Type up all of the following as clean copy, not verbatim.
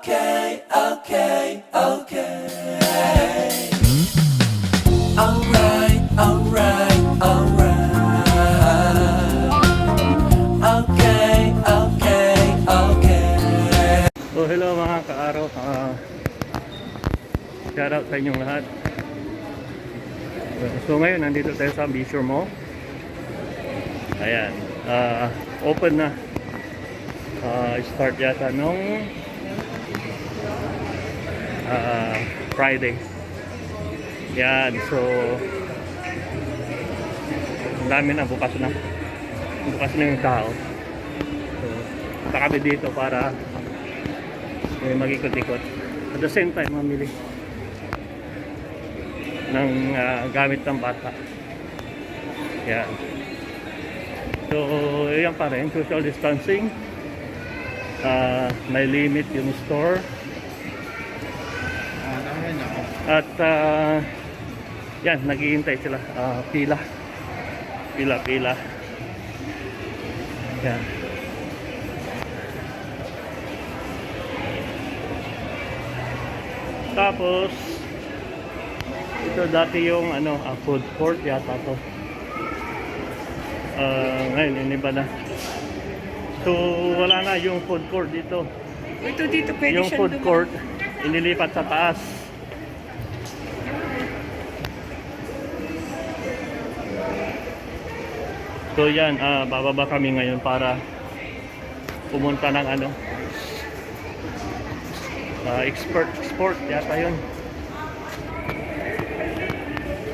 Okay, okay, okay. Alright, alright, alright. Okay, okay, okay. So hello mga ka-araw, shout out sa inyong lahat. So ngayon nandito tayo sa Bisur Mall. Ayan, open na. Start yata nung Friday. Yan, so ang dami na, bukas na yung tao. So punta kami dito para mag-ikot-ikot, at the same time mamili ng gamit ng bata. Yan, so yan pa rin, social distancing. May limit yung store. At yan, naghihintay sila, pila. Yan. Tapos ito dati yung food court yata to. Ngayon iniba na. So wala na yung food court dito. Ito dito pwede Yung food court inilipat sa taas. So yan, bababa kami ngayon para pumunta ng export yata yun.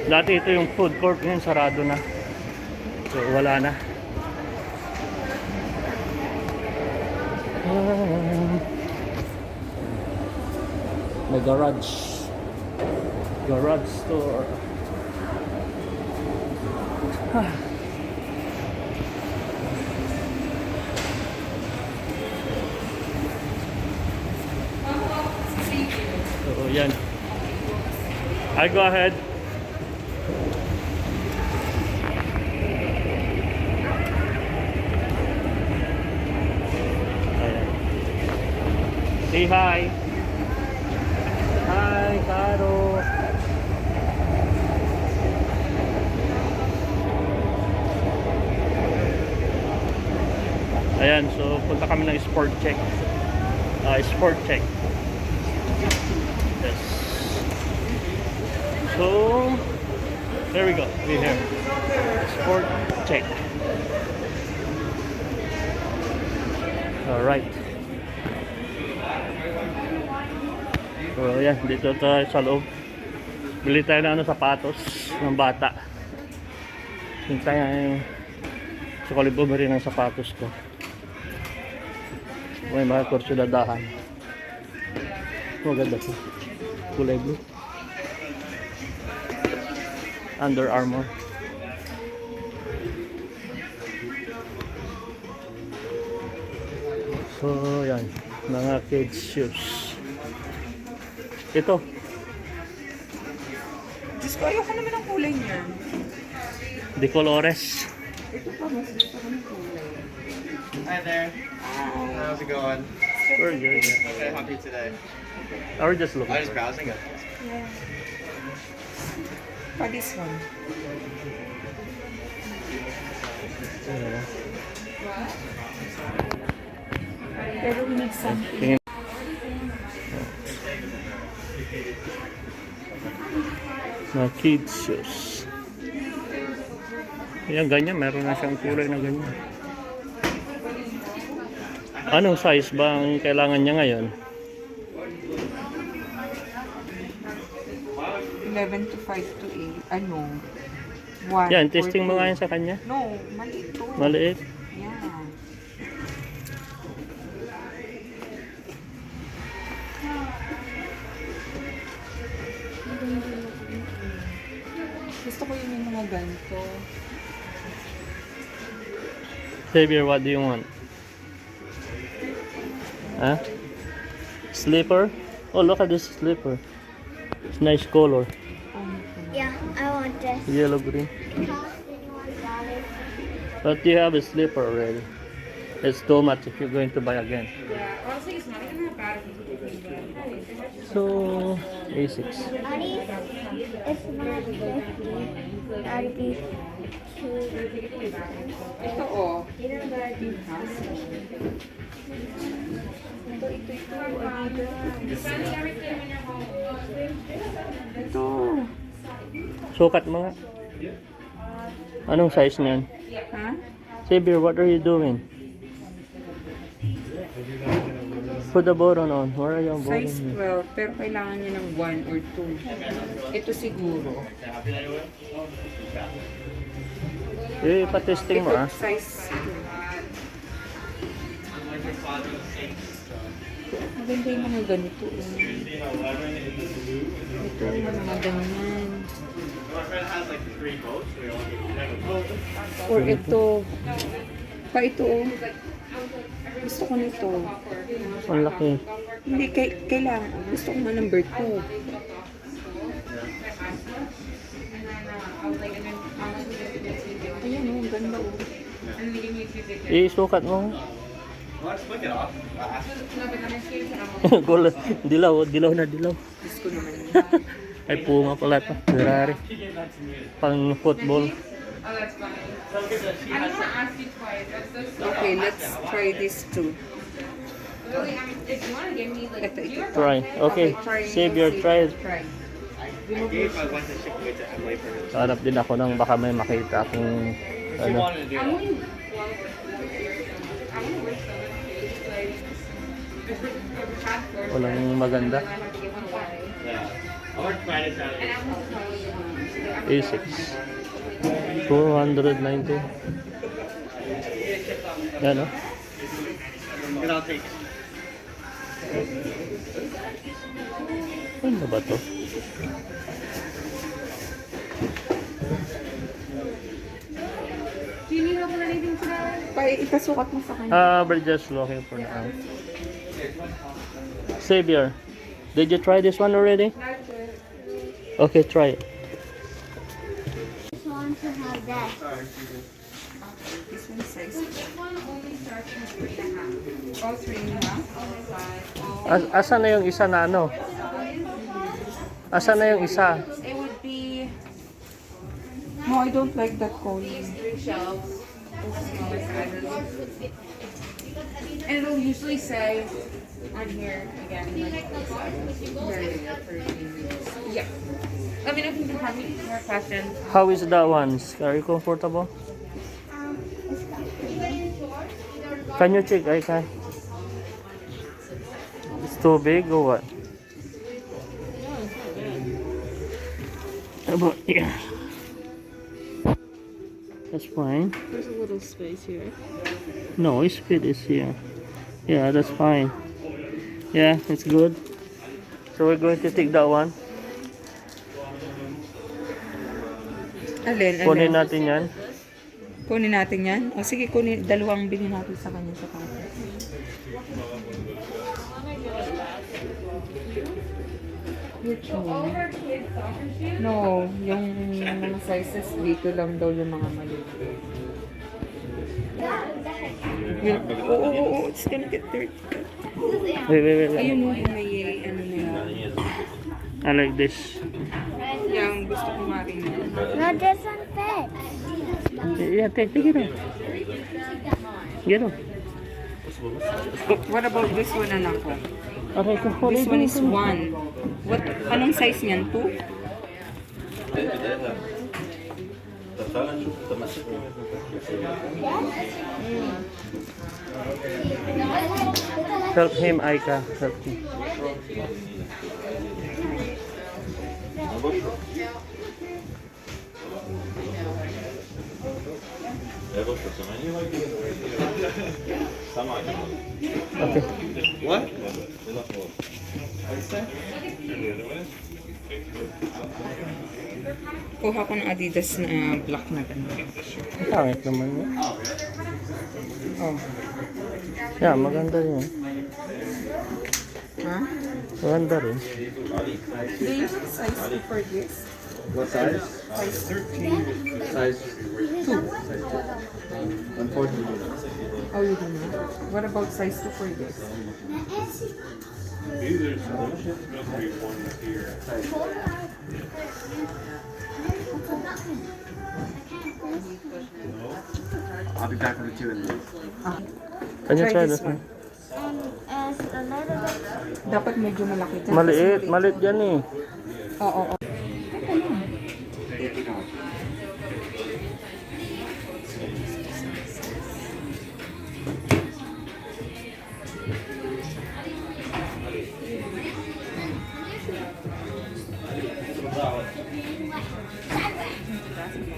Dati ito yung food court, ngayon sarado na. So wala na. May garage store. So yan, I go ahead. Ayan. Say hi. Hi, Caro. Ayan, so punta kami ng sport check. Sport check. Yes. So there we go. We're here. Sport check. All right. So yan, dito tayo sa loob. Bili tayo ng sapatos ng bata. Hintay yung sa kalibo rin ng sapatos ko. May mga kursuladahan. Maganda po. Kulay blue. Under Armour. So yan, mga kids shoes. Ito. Diyos ko, ayoko naman ang kulay niya. De Colores. Ito pa, mas gusto ko ng kulay. Hi there. How's it going? We're good. Okay, happy today. I was just looking. I was just browsing it. Yeah. For this one. Pero we need something. Mga kids shoes. Yan, ganyan. Meron na siyang kulay na ganyan. Anong size ba ang kailangan niya ngayon? 11 to 5 to 8. Ano? 1. Yan, testing mo nga yan sa kanya. No, maliit to. Maliit. Yan. Gusto ko yung mga ganito. Xavier, what do you want? Huh? Slipper? Oh, look at this slipper. It's nice color. Yeah, I want this. Yellow green. It costs $21. But you have a slipper already. It's too much if you're going to buy again. Yeah, honestly, it's not even that bad if you So, A6. Daddy, it's not 50. That'd be 2. Ito oh. Pinkas. Ito. Sukat mo nga. Anong size niyan? Ha? Xavier, what are you doing? Put the button on. Where are you Size button? 12, pero kailangan niya ng 1 or 2. Ito siguro. Eh, pa-testing mo Ito ah. size 2. Maganda yung mga ganito. Ito yung mga ganyan. My friend has like 3 boats. We all have a boat. Or ito. Pa ito oh. Gusto ko nito. Ang laki. Hindi, kailangan. Gusto ko nga number 2. Ayan oh, ang ganda oh. Eh, sukat mo. Let's flick it off. Gula. Dilaw na dilaw. Gusto ko naman. Ay, puma pala ito. Ferrari. Pang football. Okay, let's try this too. Ito. Try. Okay. Xavier, try it. Try. I gave my one to ship away to Emily for her. Hanap din ako ng baka may makita akong She ano. wanted to do it. Walang maganda. Yeah. I work Friday, Saturday. A6. 290. Yan o. And I'll take Ano ba to? Ipasukat mo sa kanya. We're just looking for now. Xavier, did you try this one already? Okay, try it. Just want to have that. This one size. All 3.5. Asa na yung isa na ano? Asa na yung isa? It would be... No, I don't like that color. And it'll usually say on here again, like, yeah. Let me know if you have any more questions. How is that one? Are you comfortable? It's got Can you check? I can. It's too big or what? About yeah. That's fine. There's a little space here. No, it's fit is here. Yeah, that's fine. Yeah, it's good. So we're going to take that one. Alin? Kunin natin yan. Kunin natin yan? O sige, kunin. Dalawang bilhin natin sa kanya sa kanya. Which one? No, yung mga sizes dito lang daw yung mga maliit. Oo, it's gonna get dirty. Wait. Ayun mo yung may ano na yun. I like this. Yung gusto ko nga rin. no, this one fits. Yeah, take it off. Get off. What about this one, anak ko? Okay, This one is 1. What? Anong size niyan? 2? Help him, Aika. Help him. Okay. What? Kuha ko ng Adidas na black na gano'n. Pangit naman yun. Oh. Yeah, maganda rin. Ha? Maganda rin. Do you have size for this? What size? Size 13. Size 2. Unfortunately. Oh, you do not? What about size 2 for this? These are delicious. There's gonna be one here. I'll be back with the two in the Can you Try try this this one? And as a little bit. Dapat medyo malaki dyan. Maliit, Kasi maliit yan eh. Oo, oo.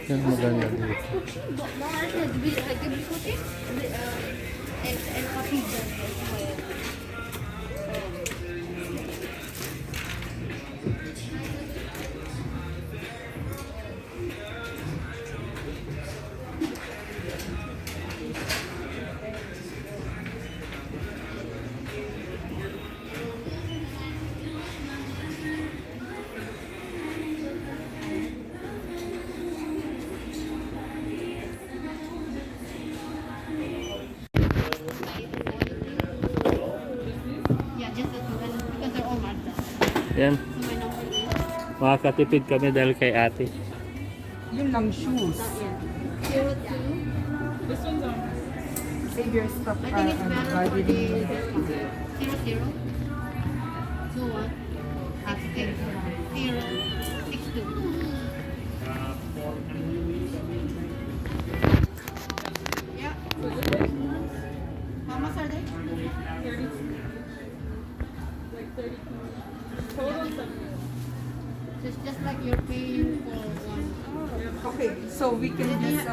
Yan maganda dito. Yeah, just the two, because they're all marked up. Yan. So my number is Makakatipid kami dahil kay ate. Yun lang shoes. 02. Save your stuff. I think it's better for the gardening. this one. 00. 21. Okay. 062. Yeah. How much are they? 32. Like 32. Total. So it's just like you're paying for one. Okay, so we can just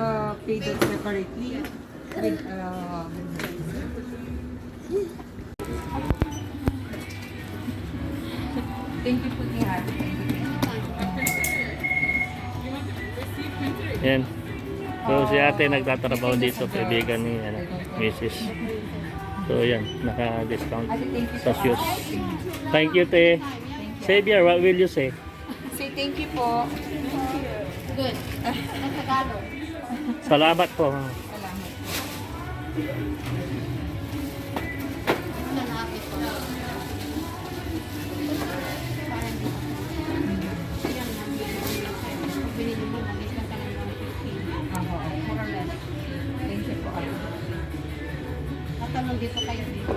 pay that separately with Thank you po niya. Yan. So si ate nagtatrabaho dito, kaibigan ni Mrs. So yan, naka-discount sa shoes. Thank you, te. Xavier, what will you say? Say thank you po. Good. That's Tagalog. Salamat po. Lalapit ko. Parang dito. Yan lang. Binili mo na, discount ka lang ng 15. More or less. Thank you po. Tatanong dito kayo dito.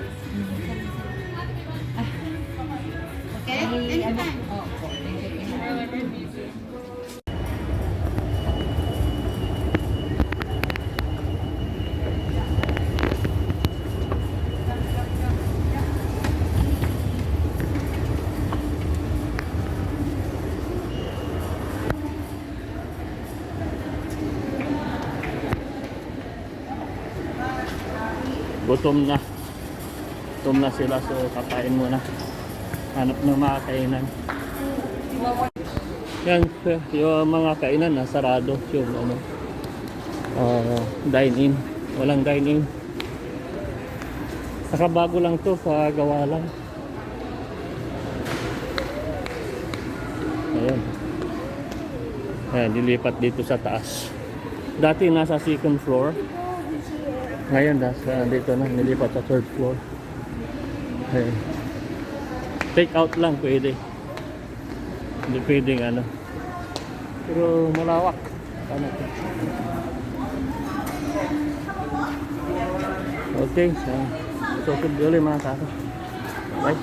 Okay? Anytime. Oh, po. Thank you. Gutom na. Gutom na sila, so kakain muna. Hanap ng mga kainan. Yan, yung mga kainan na sarado. Yung ano, dine-in. Walang dine-in. Nakabago lang to, pagawa lang. Ayan. Ayan, dilipat dito sa taas. Dati nasa second floor. Ngayon, dito na, nilipat sa third floor. Ayan. Take out lang pwede. Hindi pwedeng ano. Pero malawak. Ano to? Okay, so susunod ulit mga kaso. Bye.